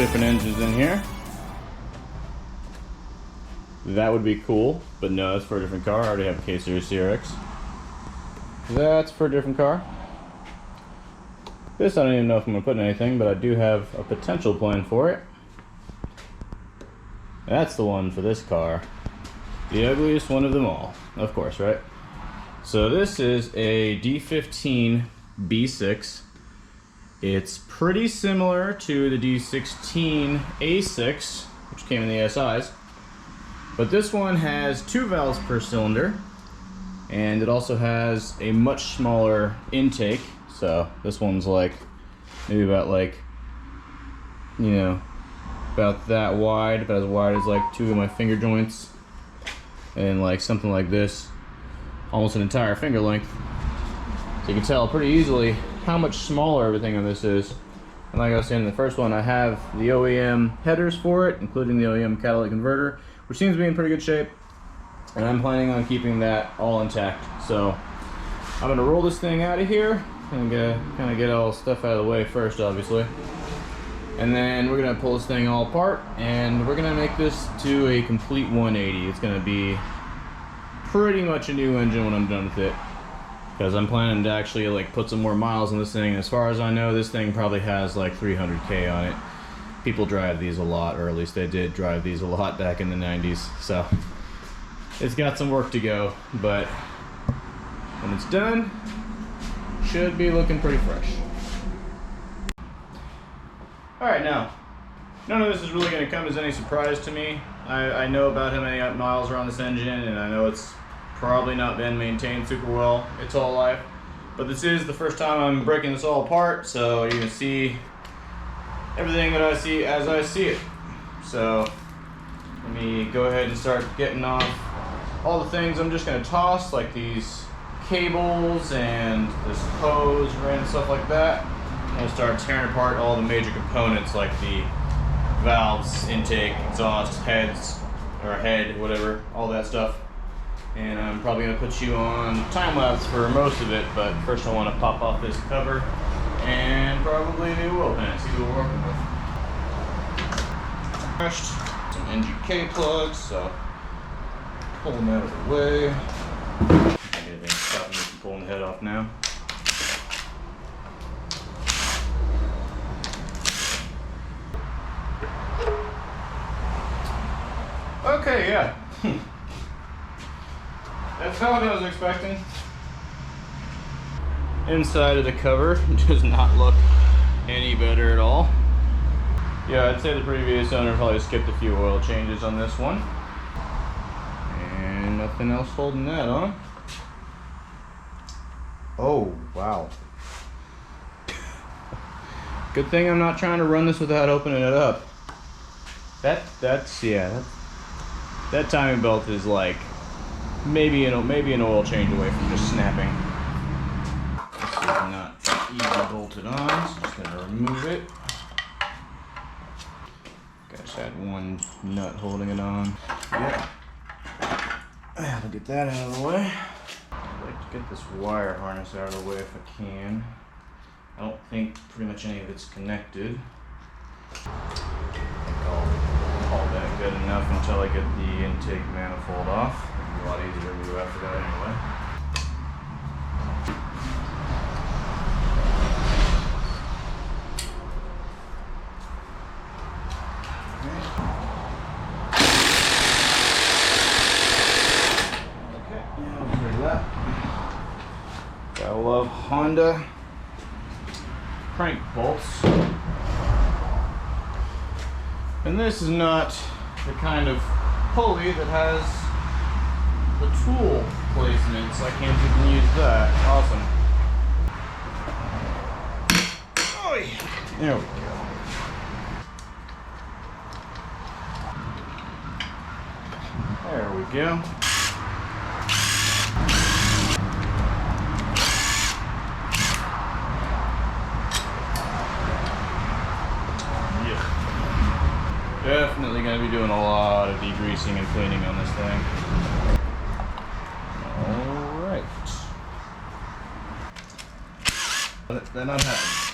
different engines in here. That would be cool, but no, that's for a different car. I already have a HF CRX. That's for a different car. This I don't even know if I'm going to put in anything, but I do have a potential plan for it. That's the one for this car. The ugliest one of them all, of course, right? So this is a D15 B6. It's pretty similar to the D16 A6, which came in the SIs. But this one has 2 valves per cylinder, and it also has a much smaller intake. So this one's like maybe about like, you know, about that wide, about as wide as like 2 of my finger joints, and like something like this, almost an entire finger length. So you can tell pretty easily how much smaller everything on this is. And like I was saying in the first one, I have the OEM headers for it, including the OEM catalytic converter, which seems to be in pretty good shape, and I'm planning on keeping that all intact. So I'm gonna roll this thing out of here and kind of get all the stuff out of the way first, obviously, and then we're gonna pull this thing all apart, and we're gonna make this to a complete 180. It's gonna be pretty much a new engine when I'm done with it, because I'm planning to actually like put some more miles on this thing. As far as I know, this thing probably has like 300K on it. People drive these a lot, or at least they did drive these a lot back in the 90s. So it's got some work to go, but when it's done, should be looking pretty fresh. Alright, now, none of this is really going to come as any surprise to me. I know about how many miles are on this engine, and I know it's probably not been maintained super well its whole life. But this is the first time I'm breaking this all apart, so you can see everything that I see as I see it. So let me go ahead and start getting off all the things I'm just going to toss, like these cables and this hose and stuff like that. I'm going to start tearing apart all the major components, like the valves, intake, exhaust, heads, or head, whatever, all that stuff. And I'm probably going to put you on time lapse for most of it, but first I want to pop off this cover and probably the oil pan, see what we're working with. Some NGK plugs, so pull them out of the way. Anything stopping me from pulling the head off now. Okay, yeah. That's not what I was expecting. Inside of the cover does not look any better at all. Yeah, I'd say the previous owner probably skipped a few oil changes on this one. And nothing else holding that on. Oh, wow. Good thing I'm not trying to run this without opening it up. That timing belt is like maybe an oil change away from just snapping. This is not easily bolted on, so I'm just gonna remove it. Just had one nut holding it on. Yep. I'll get that out of the way. I'd like to get this wire harness out of the way if I can. I don't think pretty much any of it's connected. I think I'll call that good enough until I get the intake manifold off. It'll be a lot easier to move after that anyway. I love Honda crank bolts. And this is not the kind of pulley that has the tool placement, so I can't even use that. Awesome. Oh yeah. There we go. There we go. Definitely going to be doing a lot of degreasing and cleaning on this thing. Alright. Let that not happen.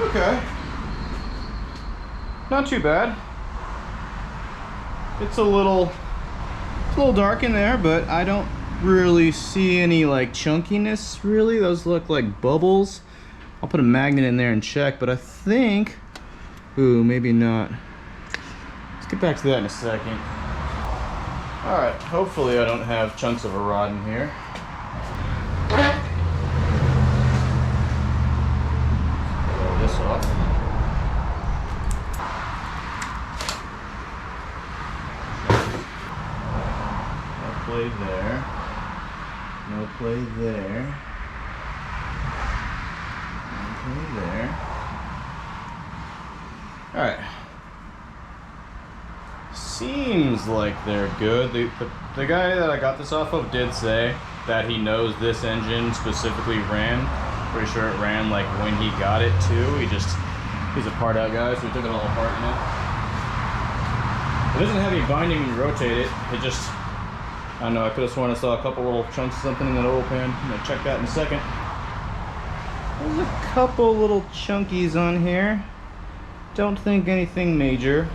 okay. Not too bad. It's a little dark in there, but I don't really see any like chunkiness really. Those look like bubbles. I'll put a magnet in there and check, but I think, ooh, maybe not. Let's get back to that in a second. All right, hopefully I don't have chunks of a rod in here. Roll this off. No play there. No play there. No play there. All right. Seems like they're good. The guy that I got this off of did say that he knows this engine specifically ran. Pretty sure it ran like when he got it too. He's a part out guy, so he took it all apart in it. It doesn't have any binding when you rotate it. It just, I don't know, I could have sworn I saw a couple little chunks of something in that oil pan. I'm gonna check that in a second. There's a couple little chunkies on here. Don't think anything major.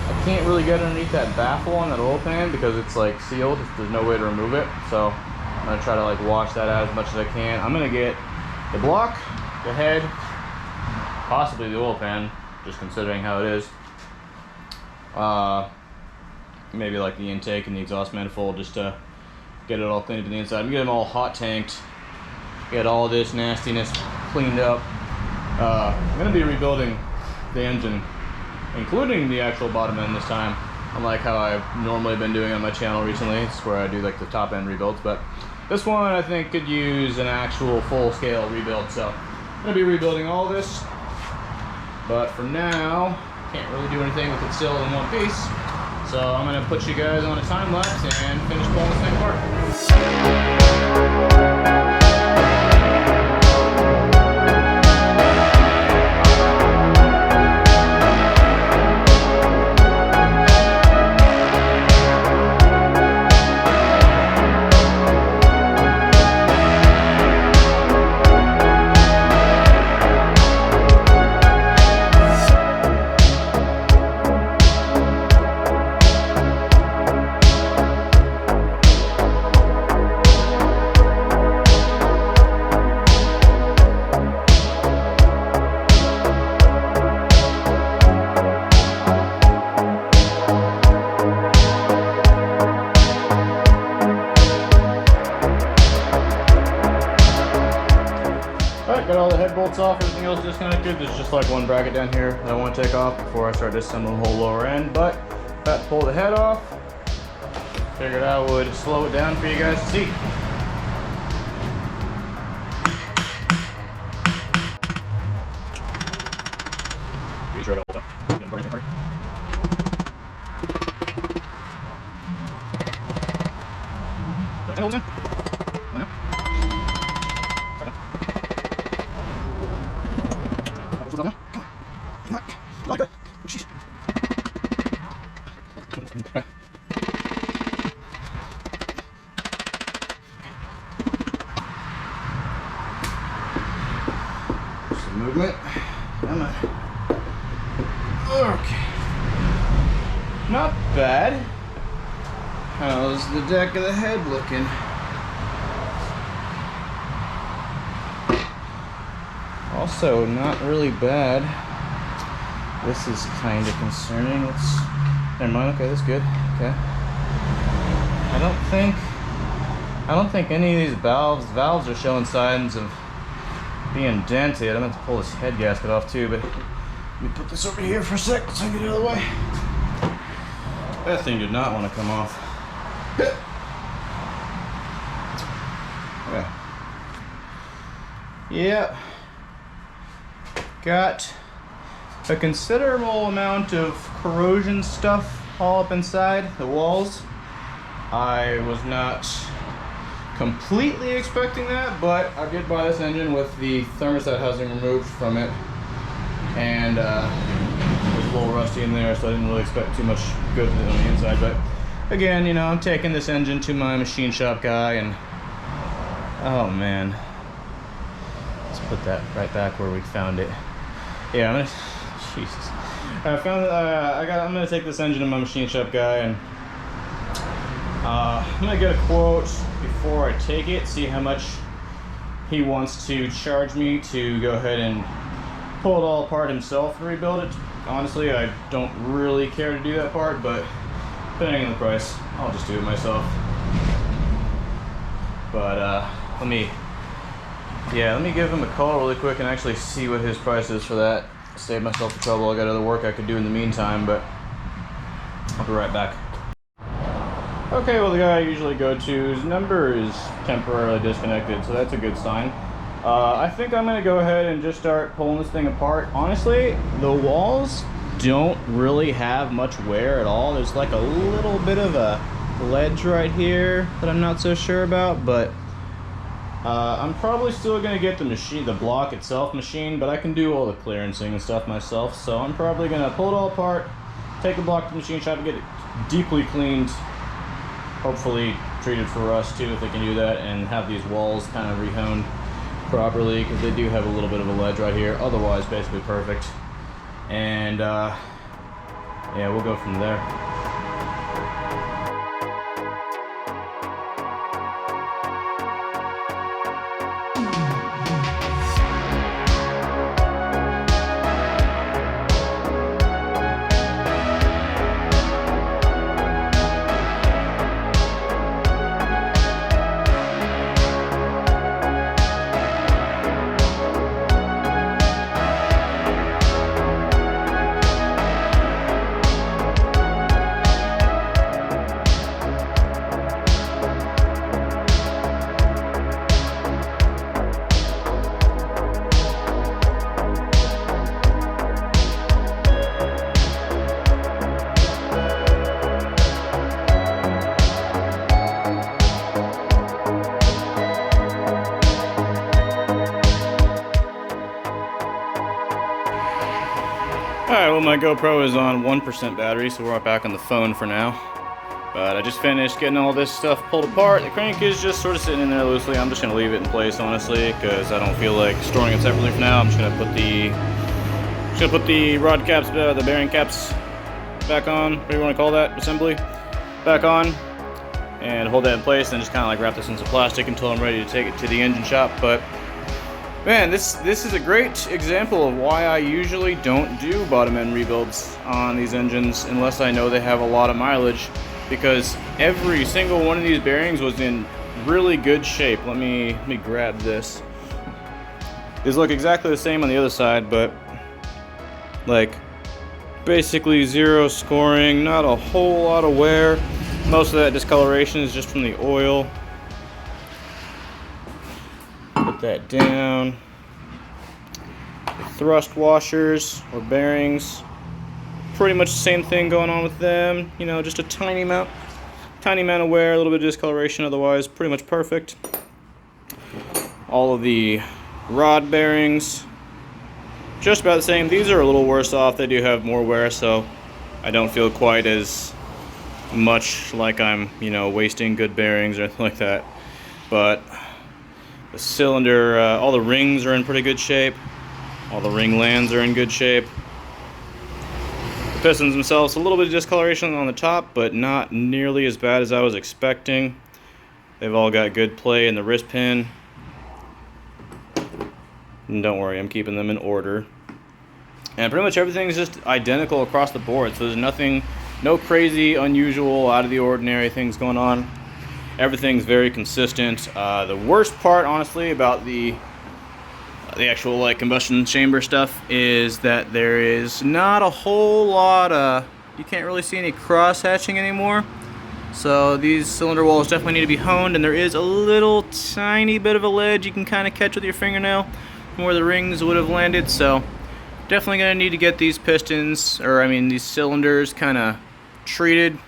I can't really get underneath that baffle on that oil pan because it's like sealed. There's no way to remove it. So I'm gonna try to like wash that out as much as I can. I'm gonna get the block, the head, possibly the oil pan, just considering how it is. Maybe like the intake and the exhaust manifold just to get it all cleaned up in the inside. I'm getting them all hot tanked, get all this nastiness cleaned up. I'm gonna be rebuilding the engine, including the actual bottom end this time, unlike how I've normally been doing on my channel recently. It's where I do like the top end rebuilds, but this one I think could use an actual full-scale rebuild. So I'm gonna be rebuilding all this, but for now can't really do anything with it still in one piece. So I'm gonna put you guys on a time lapse and finish pulling this thing apart. Got all the head bolts off, everything else disconnected. There's just like one bracket down here that I want to take off before I start disassembling the whole lower end, but got to pull the head off. Figured I would slow it down for you guys to see. Be sure to hold up. Gonna burn it apart. That holds in. Some movement. Come on. Okay. Not bad. How's the deck of the head looking? Also, not really bad. This is kind of concerning. Never mind. Okay, that's good. Okay. I don't think any of these valves are showing signs of being dented. I'm going to pull this head gasket off too, but let me put this over here for a sec so I can get it out of the way. That thing did not want to come off. Okay. Yeah. Got a considerable amount of corrosion stuff all up inside the walls. I was not completely expecting that, but I did buy this engine with the thermostat housing removed from it, and it was a little rusty in there, so I didn't really expect too much good on the inside. But again, you know, I'm taking this engine to my machine shop guy, and oh man, let's put that right back where we found it. Yeah, I'm gonna, Jesus. I found I'm gonna take this engine to my machine shop guy, and I'm gonna get a quote before I take it, see how much he wants to charge me to go ahead and pull it all apart himself and rebuild it. Honestly, I don't really care to do that part, but depending on the price, I'll just do it myself. But let me give him a call really quick and actually see what his price is for that. Save myself the trouble. I got other work I could do in the meantime, but I'll be right back. Okay, well, the guy I usually go to's number is temporarily disconnected, so that's a good sign. I think I'm gonna go ahead and just start pulling this thing apart. Honestly, the walls don't really have much wear at all. There's like a little bit of a ledge right here that I'm not so sure about, but I'm probably still gonna get the block itself machined, but I can do all the clearancing and stuff myself, so I'm probably gonna pull it all apart, take the block to the machine shop and get it deeply cleaned, hopefully treated for rust too if they can do that, and have these walls kind of rehoned properly, because they do have a little bit of a ledge right here. Otherwise, basically perfect. And yeah, we'll go from there. Alright, well, my GoPro is on 1% battery, so we're back on the phone for now. But I just finished getting all this stuff pulled apart. The crank is just sort of sitting in there loosely. I'm just going to leave it in place, honestly, because I don't feel like storing it separately for now. I'm just going to put the rod caps, the bearing caps back on, whatever you want to call that, assembly, back on, and hold that in place, and just kind of like wrap this in some plastic until I'm ready to take it to the engine shop. But man, this is a great example of why I usually don't do bottom end rebuilds on these engines unless I know they have a lot of mileage, because every single one of these bearings was in really good shape. Let me grab this. These look exactly the same on the other side, but like basically zero scoring, not a whole lot of wear. Most of that discoloration is just from the oil. Put that down. The thrust washers or bearings, pretty much the same thing going on with them. You know, just a tiny amount of wear, a little bit of discoloration, otherwise pretty much perfect. All of the rod bearings, just about the same. These are a little worse off. They do have more wear, so I don't feel quite as much like I'm, you know, wasting good bearings or anything like that. But the cylinder, all the rings are in pretty good shape. All the ring lands are in good shape. The pistons themselves, a little bit of discoloration on the top, but not nearly as bad as I was expecting. They've all got good play in the wrist pin. And don't worry, I'm keeping them in order. And pretty much everything's just identical across the board, so there's nothing, no crazy, unusual, out of the ordinary things going on. Everything's very consistent. The worst part, honestly, about the actual like combustion chamber stuff is that there is not a whole lot of, you can't really see any cross hatching anymore. So these cylinder walls definitely need to be honed, and there is a little tiny bit of a ledge you can kind of catch with your fingernail from where the rings would have landed. So definitely gonna need to get these pistons, or I mean these cylinders, kind of treated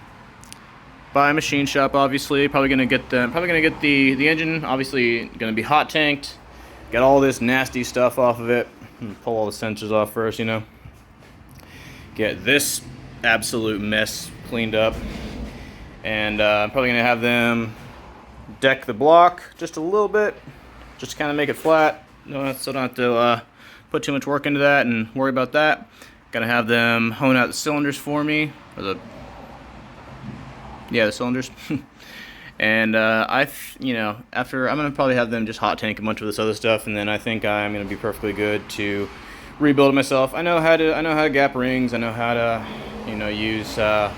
by a machine shop. Obviously, probably gonna get the engine. Obviously, gonna be hot tanked. Get all this nasty stuff off of it. Pull all the sensors off first, you know. Get this absolute mess cleaned up, and I'm probably gonna have them deck the block just a little bit, just to kind of make it flat. So I don't have to put too much work into that and worry about that. Gotta have them hone out the cylinders for me, or the cylinders. And you know, after, I'm gonna probably have them just hot tank a bunch of this other stuff, and then I think I'm gonna be perfectly good to rebuild it myself. I know how to gap rings. I know how to, you know, use what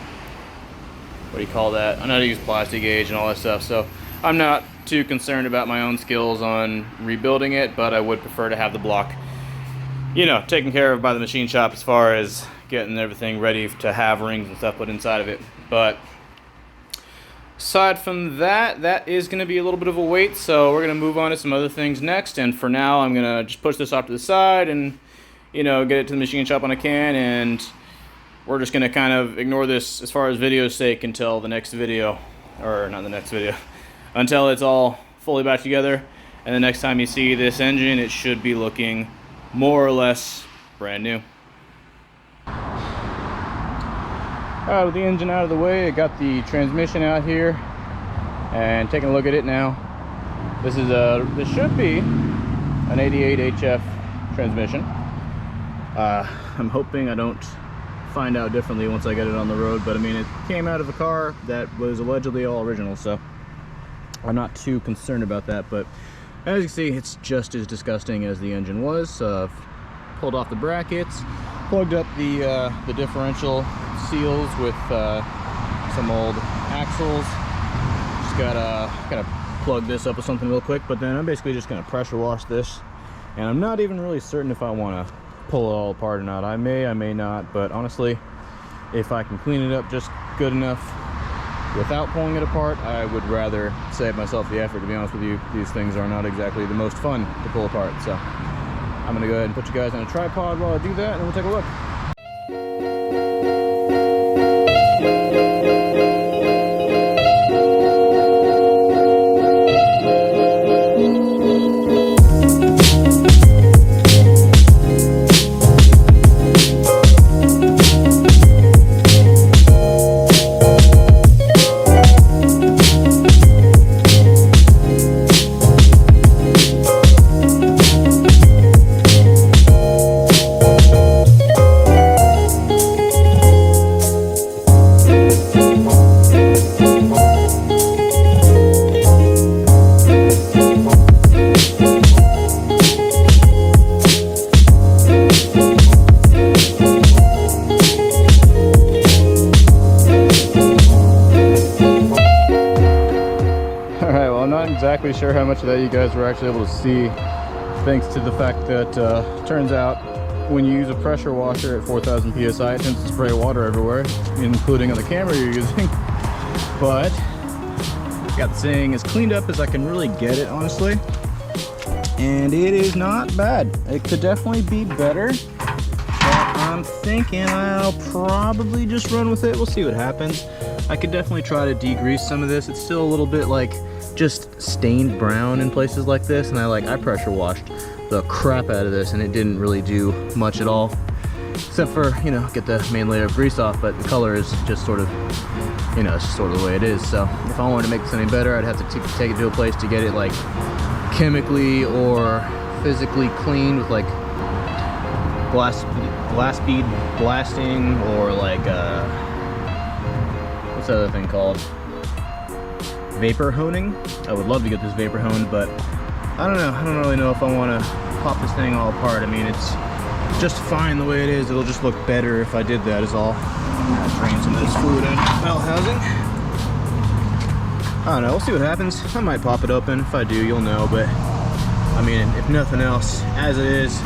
do you call that? I know how to use plastic gauge and all that stuff. So I'm not too concerned about my own skills on rebuilding it, but I would prefer to have the block, you know, taken care of by the machine shop as far as getting everything ready to have rings and stuff put inside of it. But aside from that, that is going to be a little bit of a wait, so we're going to move on to some other things next. And for now, I'm going to just push this off to the side and, you know, get it to the machine shop when I can, and we're just going to kind of ignore this as far as video's sake until the next video, or not the next video, until it's all fully back together. And the next time you see this engine, it should be looking more or less brand new. Alright, with the engine out of the way, I got the transmission out here and taking a look at it now. This should be an 88 HF transmission. I'm hoping I don't find out differently once I get it on the road, but I mean, it came out of a car that was allegedly all original, so I'm not too concerned about that. But as you can see, it's just as disgusting as the engine was. Pulled off the brackets, plugged up the differential seals with some old axles. Just gotta plug this up with something real quick, but then I'm basically just gonna pressure wash this, and I'm not even really certain if I want to pull it all apart or not. I may not, but honestly, if I can clean it up just good enough without pulling it apart, I would rather save myself the effort. To be honest with you, these things are not exactly the most fun to pull apart, so I'm gonna go ahead and put you guys on a tripod while I do that, and we'll take a look. Exactly sure how much of that you guys were actually able to see, thanks to the fact that turns out when you use a pressure washer at 4,000 psi, it tends to spray water everywhere, including on the camera you're using. But got the thing as cleaned up as I can really get it, honestly, and it is not bad. It could definitely be better, but I'm thinking I'll probably just run with it. We'll see what happens. I could definitely try to degrease some of this. It's still a little bit like just stained brown in places like this, and I pressure washed the crap out of this and it didn't really do much at all, except for, you know, get the main layer of grease off. But the color is just sort of, you know, it's just sort of the way it is. So if I wanted to make this any better, I'd have to take it to a place to get it like chemically or physically cleaned with like glass bead blasting, or like what's the other thing called? Vapor honing. I would love to get this vapor honed, but I don't know. I don't really know if I want to pop this thing all apart. I mean, it's just fine the way it is. It'll just look better if I did that, is all. I'm gonna drain some of this fluid out of the bell housing. I don't know. We'll see what happens. I might pop it open. If I do, you'll know. But I mean, if nothing else, as it is,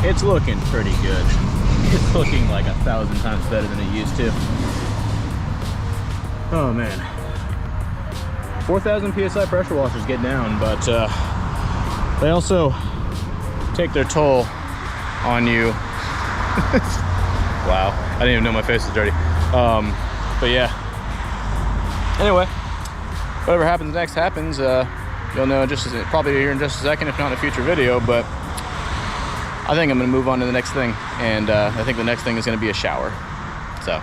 it's looking pretty good. It's looking like 1,000 times better than it used to. Oh man. 4,000 psi pressure washers get down, but they also take their toll on you. Wow, I didn't even know my face was dirty. But yeah. Anyway, whatever happens next happens. You'll know probably here in just a second, if not in a future video. But I think I'm gonna move on to the next thing, and I think the next thing is gonna be a shower. So.